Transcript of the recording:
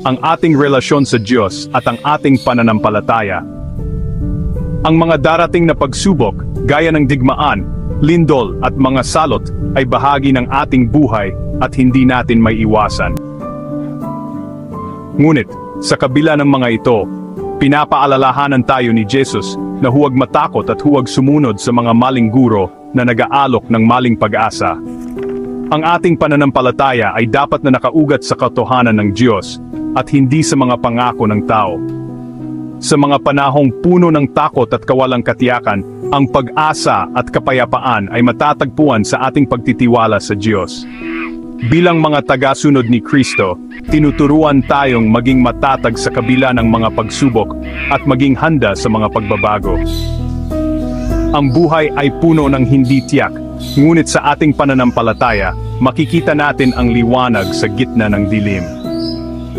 ang ating relasyon sa Diyos at ang ating pananampalataya. Ang mga darating na pagsubok, gaya ng digmaan, lindol at mga salot, ay bahagi ng ating buhay at hindi natin may iwasan. Ngunit, sa kabila ng mga ito, pinapaalalahanan tayo ni Jesus na huwag matakot at huwag sumunod sa mga maling guro na nag-aalok ng maling pag-asa. Ang ating pananampalataya ay dapat na nakaugat sa katotohanan ng Diyos at hindi sa mga pangako ng tao. Sa mga panahong puno ng takot at kawalang katiyakan, ang pag-asa at kapayapaan ay matatagpuan sa ating pagtitiwala sa Diyos. Bilang mga tagasunod ni Kristo, tinuturuan tayong maging matatag sa kabila ng mga pagsubok at maging handa sa mga pagbabago. Ang buhay ay puno ng hindi tiyak, ngunit sa ating pananampalataya, makikita natin ang liwanag sa gitna ng dilim.